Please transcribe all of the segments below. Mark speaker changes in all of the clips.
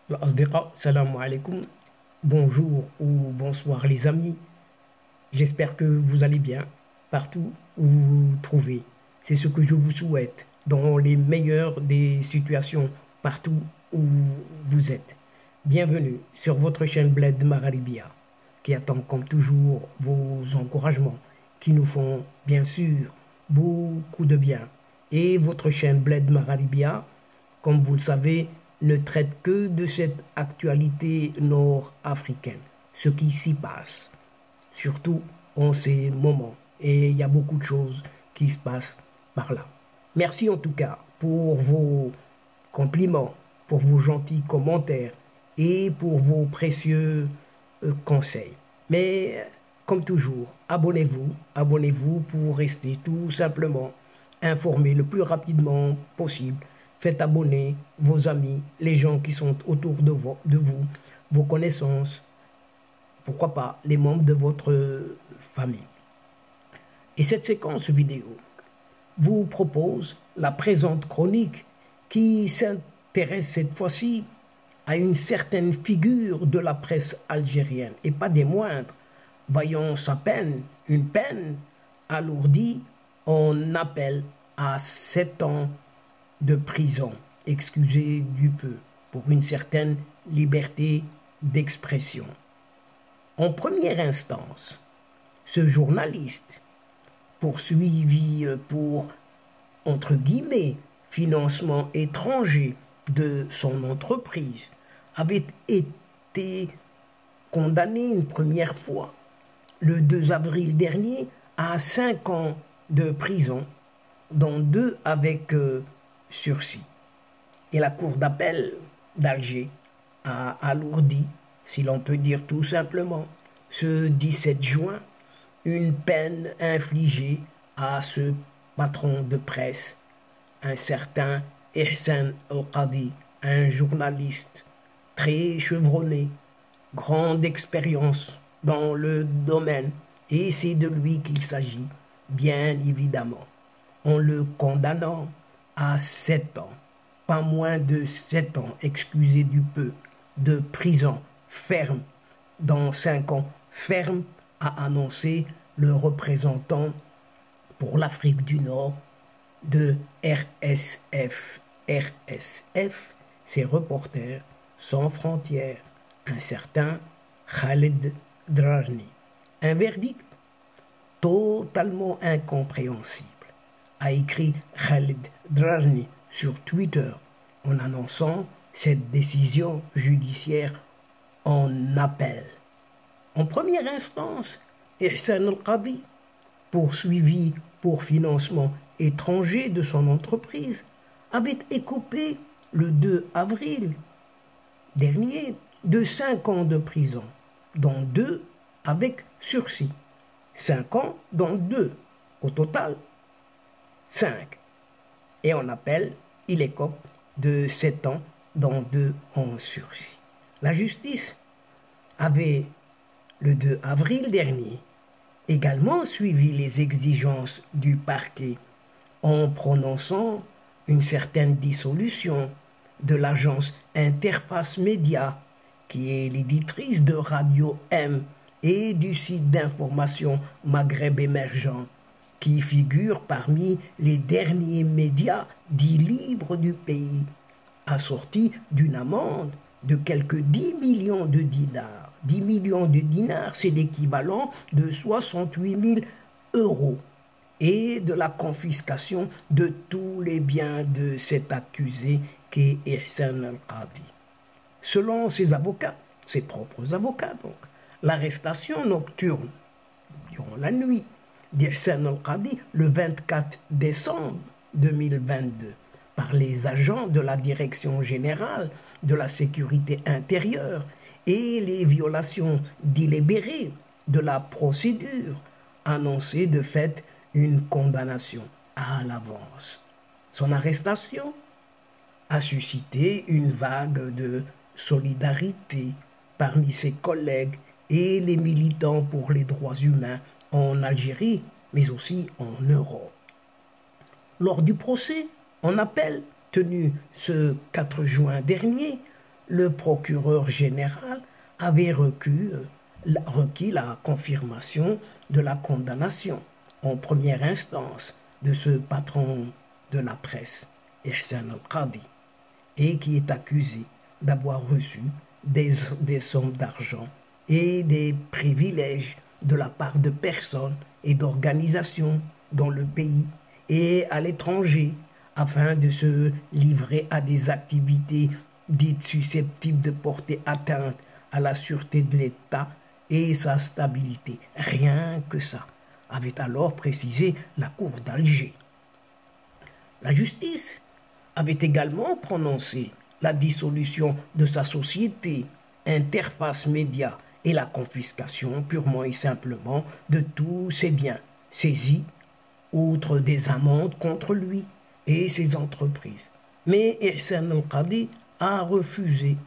Speaker 1: الأصدقاء salam alaikum, bonjour ou bonsoir les amis, j'espère que vous allez bien partout où vous vous trouvez. C'est ce que je vous souhaite dans les meilleures des situations partout où vous êtes. Bienvenue sur votre chaîne Bled Mararibia qui attend comme toujours vos encouragements qui nous font bien sûr beaucoup de bien. Et votre chaîne Bled Mararibia, comme vous le savez, ne traite que de cette actualité nord-africaine, ce qui s'y passe, surtout en ces moments. Et il y a beaucoup de choses qui se passent par là. Merci en tout cas pour vos compliments, pour vos gentils commentaires et pour vos précieux conseils. Mais comme toujours, abonnez-vous pour rester tout simplement informé le plus rapidement possible. Faites abonner vos amis, les gens qui sont autour de vous, vos connaissances, pourquoi pas les membres de votre famille. Et cette séquence vidéo vous propose la présente chronique qui s'intéresse cette fois-ci à une certaine figure de la presse algérienne, et pas des moindres. Voyons sa peine, une peine alourdie, on appelle à 7 ans de prison, excusez du peu, pour une certaine liberté d'expression. En première instance, ce journaliste, poursuivi pour, entre guillemets, financement étranger de son entreprise, avait été condamné une première fois, le 2 avril dernier, à 5 ans de prison, dont 2 avec sursis. Et la cour d'appel d'Alger a alourdi, si l'on peut dire tout simplement, ce 17 juin, une peine infligée à ce patron de presse, un certain Ihsan El-Qadi, un journaliste très chevronné, grande expérience dans le domaine, et c'est de lui qu'il s'agit, bien évidemment, en le condamnant à 7 ans, pas moins de 7 ans, excusez du peu, de prison ferme, dans 5 ans ferme, a annoncé le représentant pour l'Afrique du Nord de RSF. RSF, c'est Reporters sans frontières, un certain Khaled Drarni. Un verdict totalement incompréhensible, a écrit Khaled Drarni sur Twitter en annonçant cette décision judiciaire en appel. En première instance, Ihsan El-Qadi, poursuivi pour financement étranger de son entreprise, avait écopé le 2 avril dernier de 5 ans de prison, dont 2 avec sursis. 5 ans, dont 2. Au total, 5. Et en appel, il écope de 7 ans, dont 2 en sursis. La justice avait, le 2 avril dernier, également suivi les exigences du parquet en prononçant une certaine dissolution de l'agence Interface Média, qui est l'éditrice de Radio M et du site d'information Maghreb Émergent, qui figure parmi les derniers médias dits libres du pays, assorti d'une amende de quelques 10 millions de dinars. 10 millions de dinars, c'est l'équivalent de 68 000 euros, et de la confiscation de tous les biens de cet accusé qu'est Ihsan El-Qadi. Selon ses avocats, ses propres avocats donc, l'arrestation nocturne durant la nuit d'Ihsan El-Qadi le 24 décembre 2022 par les agents de la Direction générale de la sécurité intérieure et les violations délibérées de la procédure annonçaient de fait une condamnation à l'avance. Son arrestation a suscité une vague de solidarité parmi ses collègues et les militants pour les droits humains en Algérie, mais aussi en Europe. Lors du procès en appel tenu ce 4 juin dernier, le procureur général avait requis la confirmation de la condamnation en première instance de ce patron de la presse, Ihsan al-Qadi, et qui est accusé d'avoir reçu des sommes d'argent et des privilèges de la part de personnes et d'organisations dans le pays et à l'étranger afin de se livrer à des activités dites susceptibles de porter atteinte à la sûreté de l'État et sa stabilité. Rien que ça, avait alors précisé la Cour d'Alger. La justice avait également prononcé la dissolution de sa société, Interface Média, et la confiscation purement et simplement de tous ses biens saisis, outre des amendes contre lui et ses entreprises. Mais Ihsan al-Qadi a refusé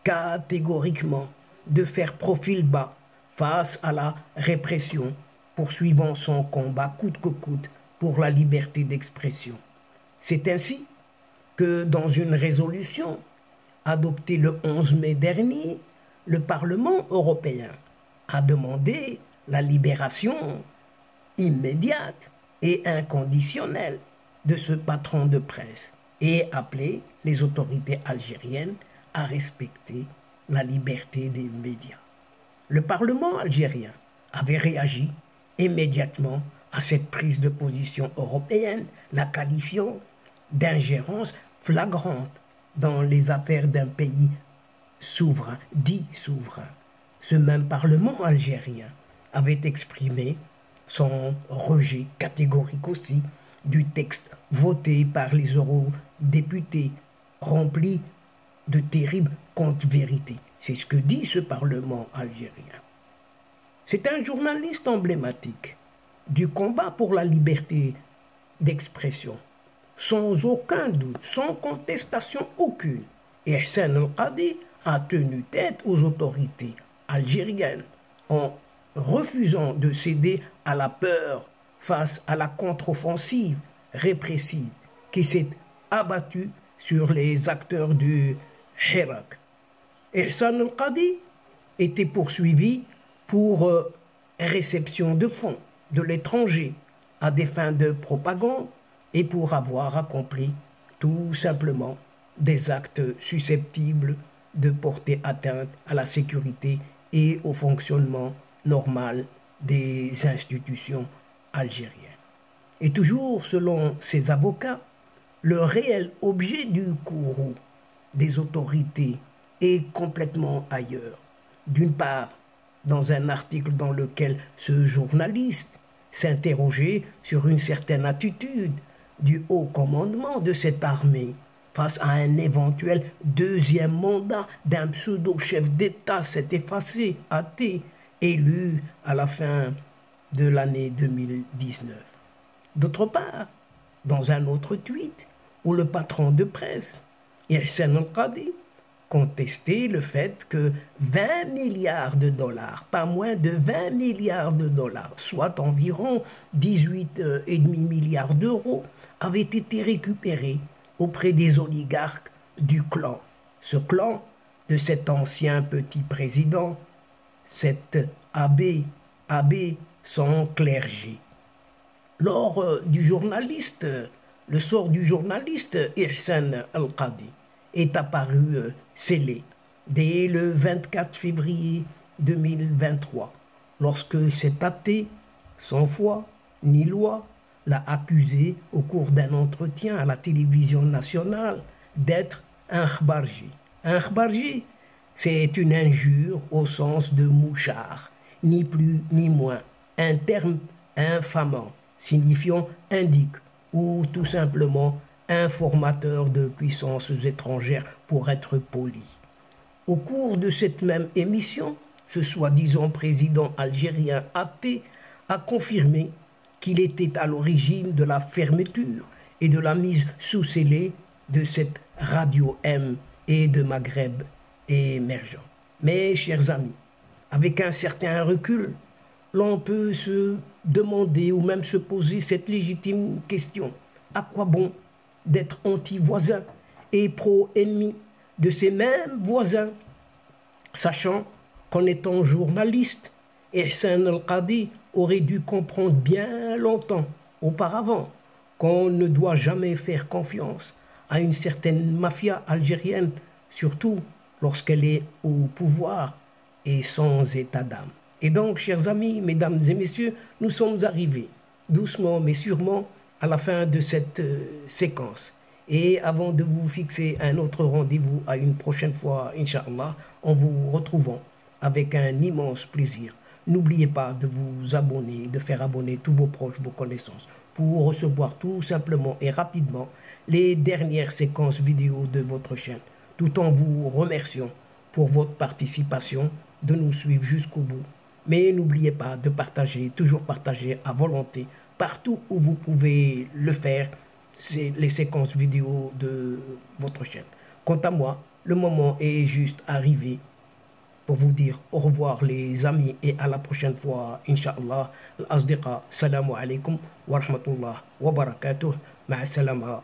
Speaker 1: catégoriquement de faire profil bas face à la répression, poursuivant son combat coûte que coûte pour la liberté d'expression. C'est ainsi que dans une résolution adoptée le 11 mai dernier, le Parlement européen a demandé la libération immédiate et inconditionnelle de ce patron de presse et appelé les autorités algériennes à respecter la liberté des médias. Le Parlement algérien avait réagi immédiatement à cette prise de position européenne, la qualifiant d'ingérence flagrante dans les affaires d'un pays souverain, dit souverain. Ce même Parlement algérien avait exprimé son rejet catégorique aussi du texte voté par les eurodéputés, rempli de terribles contre-vérités. C'est ce que dit ce Parlement algérien. C'est un journaliste emblématique du combat pour la liberté d'expression, sans aucun doute, sans contestation aucune. Et Ihsan al-Qadi a tenu tête aux autorités algériennes en refusant de céder à la peur face à la contre-offensive répressive qui s'est abattue sur les acteurs du Hirak. Ihsan al-Qadi était poursuivi pour réception de fonds de l'étranger à des fins de propagande et pour avoir accompli tout simplement des actes susceptibles de porter atteinte à la sécurité et au fonctionnement normal des institutions algériennes. Et toujours selon ses avocats, le réel objet du courroux des autorités est complètement ailleurs. D'une part, dans un article dans lequel ce journaliste s'interrogeait sur une certaine attitude du haut commandement de cette armée face à un éventuel deuxième mandat d'un pseudo-chef d'État s'est effacé, athée, élu à la fin de l'année 2019. D'autre part, dans un autre tweet où le patron de presse, Ihsan al-Qadi, contestait le fait que 20 milliards de dollars, pas moins de 20 milliards de dollars, soit environ 18,5 milliards d'euros, avaient été récupérés auprès des oligarques du clan. Ce clan de cet ancien petit président, cet abbé sans clergé. Le sort du journaliste Ihsan al-Qadi est apparu scellé dès le 24 février 2023, lorsque cet athée, sans foi ni loi, l'a accusé au cours d'un entretien à la télévision nationale d'être un khbarji. Un khbarji, c'est une injure au sens de mouchard, ni plus ni moins, un terme infamant, signifiant indique ou tout simplement informateur de puissances étrangères pour être poli. Au cours de cette même émission, ce soi-disant président algérien athée a confirmé qu'il était à l'origine de la fermeture et de la mise sous scellé de cette radio M et de Maghreb émergent. Mais, chers amis, avec un certain recul, l'on peut se demander ou même se poser cette légitime question. À quoi bon d'être anti-voisin et pro-ennemi de ses mêmes voisins, sachant qu'en étant journaliste, Ihsan al-Qadi aurait dû comprendre bien longtemps auparavant qu'on ne doit jamais faire confiance à une certaine mafia algérienne, surtout lorsqu'elle est au pouvoir et sans état d'âme. Et donc, chers amis, mesdames et messieurs, nous sommes arrivés doucement mais sûrement à la fin de cette séquence. Et avant de vous fixer un autre rendez-vous à une prochaine fois, Inch'Allah, en vous retrouvant avec un immense plaisir. N'oubliez pas de vous abonner, de faire abonner tous vos proches, vos connaissances, pour recevoir tout simplement et rapidement les dernières séquences vidéo de votre chaîne, tout en vous remerciant pour votre participation, de nous suivre jusqu'au bout. Mais n'oubliez pas de partager, toujours partager à volonté, partout où vous pouvez le faire, les séquences vidéo de votre chaîne. Quant à moi, le moment est juste arrivé pour vous dire au revoir les amis et à la prochaine fois, Inch'Allah. Al-Asdiqa, salamu alaikum wa rahmatullah wa barakatuh. Ma'a salama.